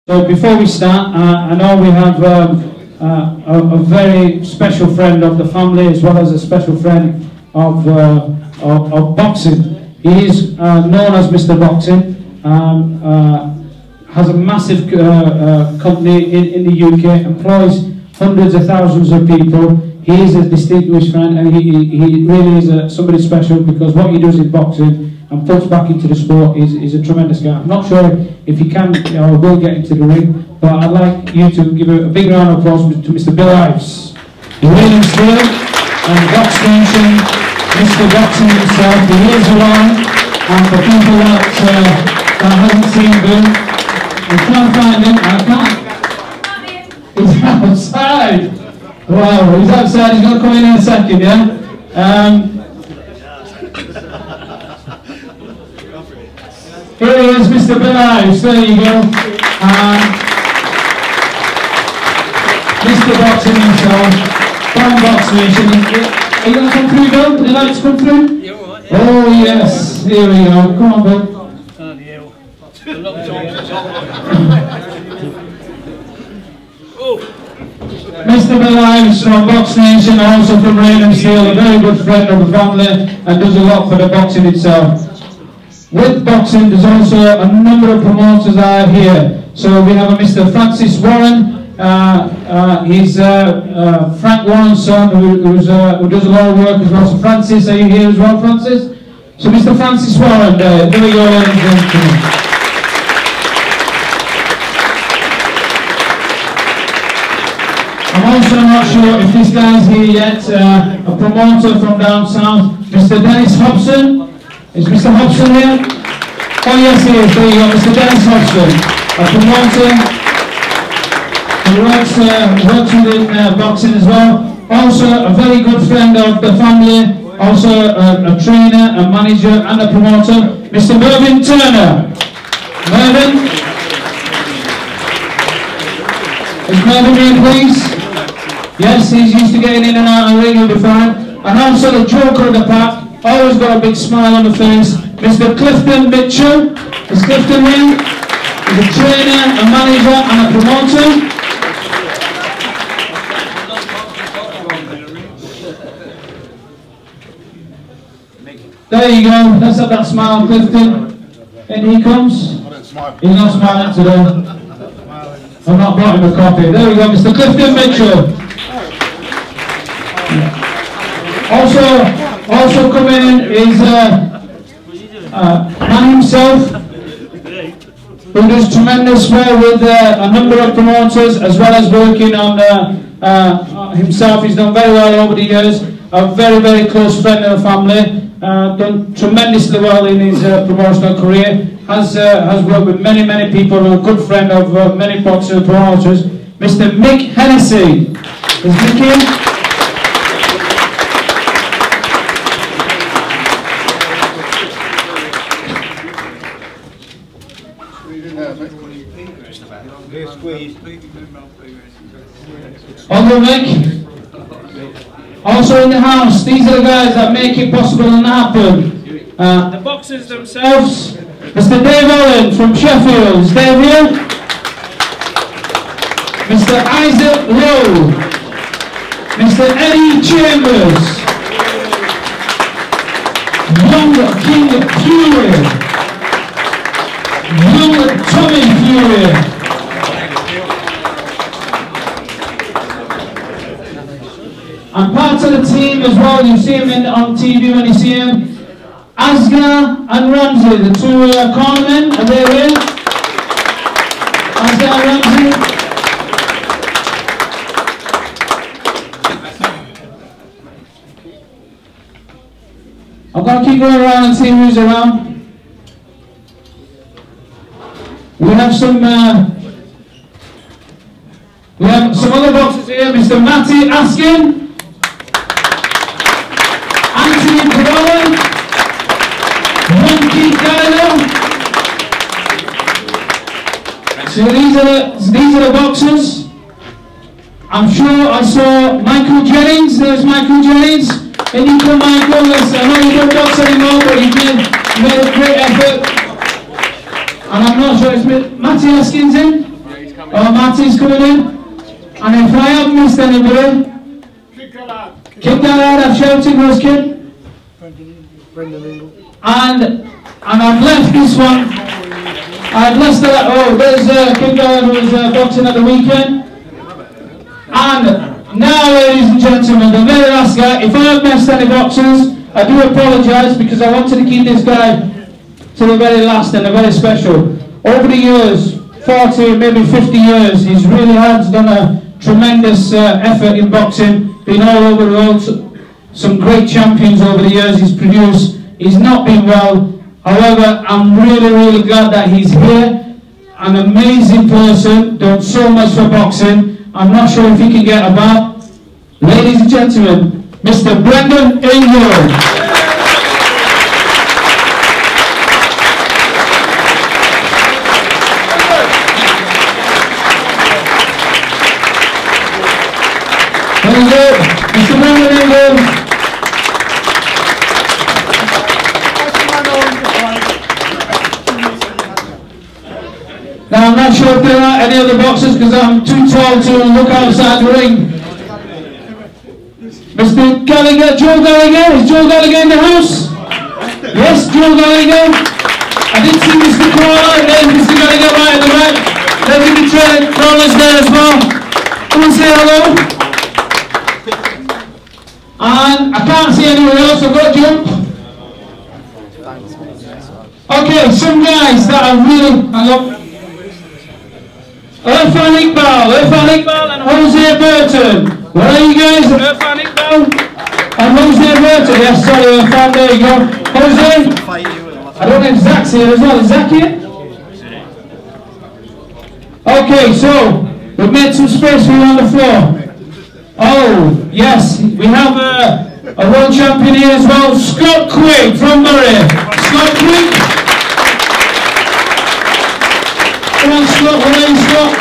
So before we start, I know we have a very special friend of the family as well as a special friend of boxing. He is known as Mr. Boxing, has a massive company in the UK, employs hundreds of thousands of people. He is a distinguished friend, and he really is somebody special, because what he does in boxing and puts back into the sport is a tremendous guy. I'm not sure if he can or will get into the ring, but I'd like you to give a big round of applause to Mr. Bill Ives. The reigning still, and Box Nation, Mr. Boxing himself, the years along, and for people that haven't seen Bill, I can't find him, I can't. He's outside. Wow, he's outside, he's going to come in a second, yeah? Here he is, Mr. Bill Ives, there you go. Mr. Boxing himself, from Box Nation. Are you going to come through, Bill? Would you like to come through? Yeah, all right, yeah. Oh, yes, here we go. Come on, Bill. Mr. Bill Ives from Box Nation, also from Raynham Steel, a very good friend of the family, and does a lot for the boxing itself. With boxing, there's also a number of promoters that are here. So we have a Mr. Francis Warren. He's Frank Warren's son, who does a lot of work as well. So Francis, are you here as well, Francis? So Mr. Francis Warren, there we go, ladies and gentlemen. I'm also not sure if this guy's here yet. A promoter from down south, Mr. Dennis Hobson. Is Mr. Hobson here? Oh yes, he is. There you go, Mr. Dennis Hobson, a promoter who works within boxing as well. Also a very good friend of the family, also a trainer, a manager and a promoter, Mr. Mervyn Turner. Mervyn? Is Mervyn here, please? Yes, he's used to getting in and out of the ring, he'll be fine. And also the joker of the pack, always got a big smile on the face, Mr. Clifton Mitchell. Is Clifton here? He's a trainer, a manager and a promoter. There you go, let's have that smile, Clifton. And he comes. He's not smiling today. I'm not bought him a coffee. There we go, Mr. Clifton Mitchell. Also coming in is man himself, who does tremendous well with a number of promoters, as well as working on himself. He's done very well over the years. A very, very close friend of the family. Done tremendously well in his promotional career. Has worked with many, many people. And a good friend of many boxing promoters. Mr. Mick Hennessy. Is Mick here? Uncle Mick. Also in the house, these are the guys that make it possible and happen. The boxers themselves, Mr. Dave Allen from Sheffield. Is Dave here? Mr. Isaac Lowe. Mr. Eddie Chambers. Young King Fury. Young Tommy Fury. And parts of the team as well, you see him on TV when you see him. Asghar and Ramsey, the two cornermen, are they here? Asghar and Ramsey. I'm going to keep going around and see who's around. We have some other boxers here, Mr. Matty Askin. So these are the boxers. I'm sure I saw Michael Jennings. There's Michael Jennings. And you come, Michael. I know you don't box anymore, but you made a great effort. And I'm not sure, is Matty Askins in? Oh, Matty's coming in. And if I haven't missed anybody, kick that out, I've shouted those kid. And I've left this one. I've left that. Oh, there's King Gallagher who was boxing at the weekend. And now, ladies and gentlemen, the very last guy. If I have missed any boxers, I do apologise because I wanted to keep this guy to the very last and the very special. Over the years, 40, maybe 50 years, he's really has done a tremendous effort in boxing, been all over the world, some great champions over the years he's produced. He's not been well, however, I'm really glad that he's here. An amazing person, done so much for boxing. I'm not sure if he can get a bow. Ladies and gentlemen, Mr. Brendan Ingram. Mr. Brendan Ingram. Now I'm not sure if there are any other boxers because I'm too tall to look outside the ring. Mr. Gallagher, Joe Gallagher, is Joe Gallagher in the house? Yes, Joe Gallagher. I didn't see Mr. Crawler, there's Mr. Gallagher right at the back. There's the trainer, Crawler's there as well. Come and say hello. And I can't see anyone else, I've got to jump. Okay, some guys that are really, hang on. Irfan Iqbal and Jose Burton. Where are you guys? Irfan Iqbal and Jose Burton. Yes, sorry, Irfan, there you go. Jose? I don't know if Zach's here as well. Is Zach here? Okay, so we've made some space for you on the floor. Oh, yes, we have a world champion here as well, Scott Quigg from Bury. Scott Quigg. Come on, Scott, where are you, Scott?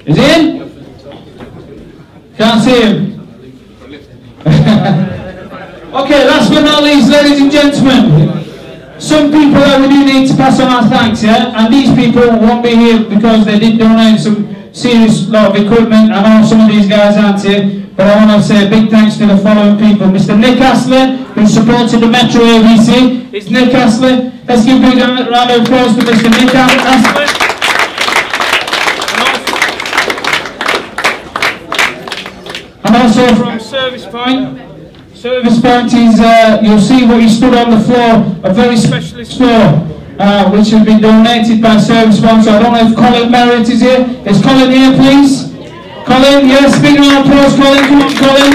Is he in? Can't see him. Okay, last but not least, ladies and gentlemen, some people that we do need to pass on our thanks, yeah? And these people won't be here because they did donate some serious lot of equipment. I know some of these guys aren't here. But I want to say a big thanks to the following people. Mr. Nick Astley, who supported the Metro ABC. It's Nick Astley. Let's give a big round of applause to Mr. Nick Astley. And also from Service Point. Service Point is, you'll see what he stood on the floor, a very specialist floor, which has been donated by Service Point. So I don't know if Colin Merritt is here. Is Colin here, please? Colin, yes, big round of applause, Colin. Come on, Colin.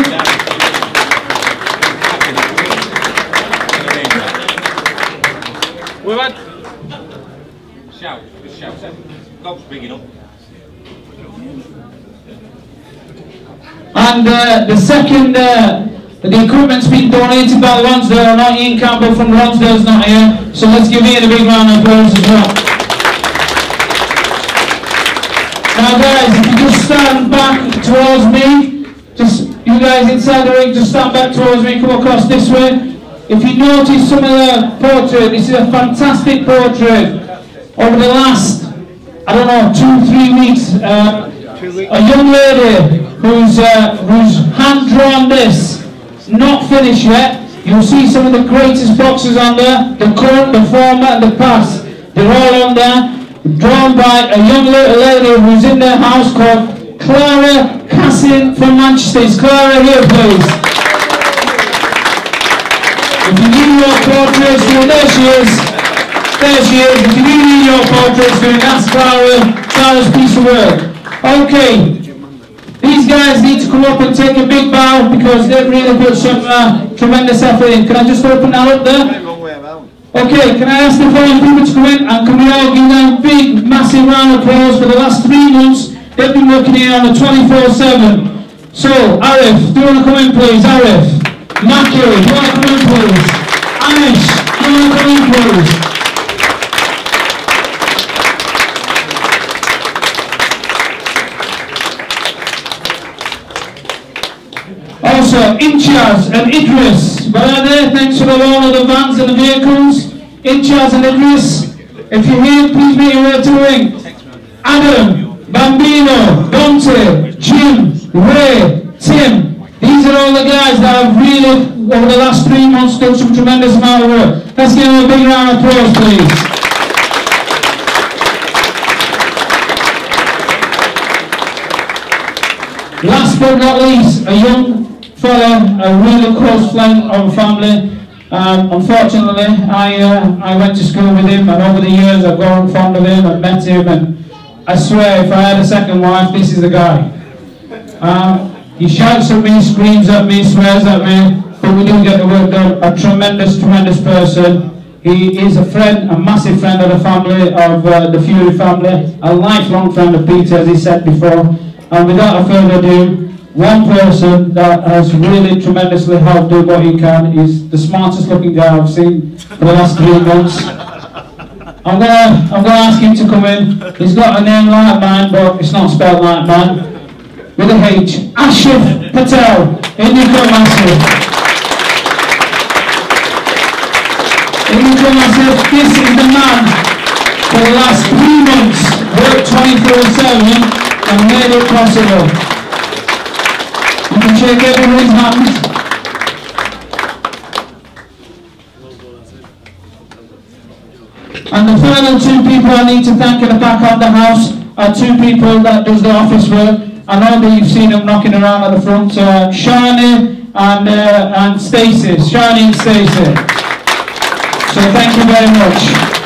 We've had... Shout, just shout. God's big enough. And the second, the equipment's been donated by Lonsdale, not Ian Campbell from Lonsdale's not here. So let's give Ian a big round of applause as well. Now guys, if you just stand back towards me, just you guys inside the ring, just stand back towards me, come across this way. If you notice some of the portrait, this is a fantastic portrait. Over the last, I don't know, 2-3 weeks, a young lady who's hand-drawn this, not finished yet. You'll see some of the greatest boxers on there, the current, the former and the past. They're all on there. Drawn by a young little lady who's in their house called Clara Cassin from Manchester. Is Clara here, please? If you need your portraits doing, there she is. There she is. If you do need your portraits doing, that's Clara's piece of work. Okay. These guys need to come up and take a big bow because they've really put some tremendous effort in. Can I just open that up there? Okay, can I ask the following people to come in and can we all give them a big, massive round of applause for the last 3 months? They've been working here on the 24/7. So, Arif, do you want to come in please? Arif. Maki, do you want to come in please? Anish, do you want to come in please? Also, Inchaz and Idris. but are there? Thanks for all of the vans and the vehicles. In charge of Nicholas. If you're here, please make your way to the ring. Adam, Bambino, Dante, Jim, Ray, Tim. These are all the guys that have really, over the last 3 months, done some tremendous amount of work. Let's give them a big round of applause, please. Last but not least, a young fella, a really close friend of a family. Unfortunately, I went to school with him, and over the years I've grown fond of him and met him, and I swear if I had a second wife, this is the guy. He shouts at me, screams at me, swears at me, but we do get the work done. A tremendous, tremendous person. He is a friend, a massive friend of the family, of the Fury family, a lifelong friend of Peter, as he said before. And without further ado, one person that has really tremendously helped do what he can is the smartest looking guy I've seen for the last 3 months. I'm gonna ask him to come in. He's got a name like mine, but it's not spelled like mine. With a H. Ashif Patel, Indian Massive. Indian Massive, this is the man for the last 3 months, worked 24/7 and made it possible. You can shake everyone's hands. And the final 2 people I need to thank at the back of the house are 2 people that does the office work. I know that you've seen them knocking around at the front. Shani and Stacey. Shani and Stacey. So thank you very much.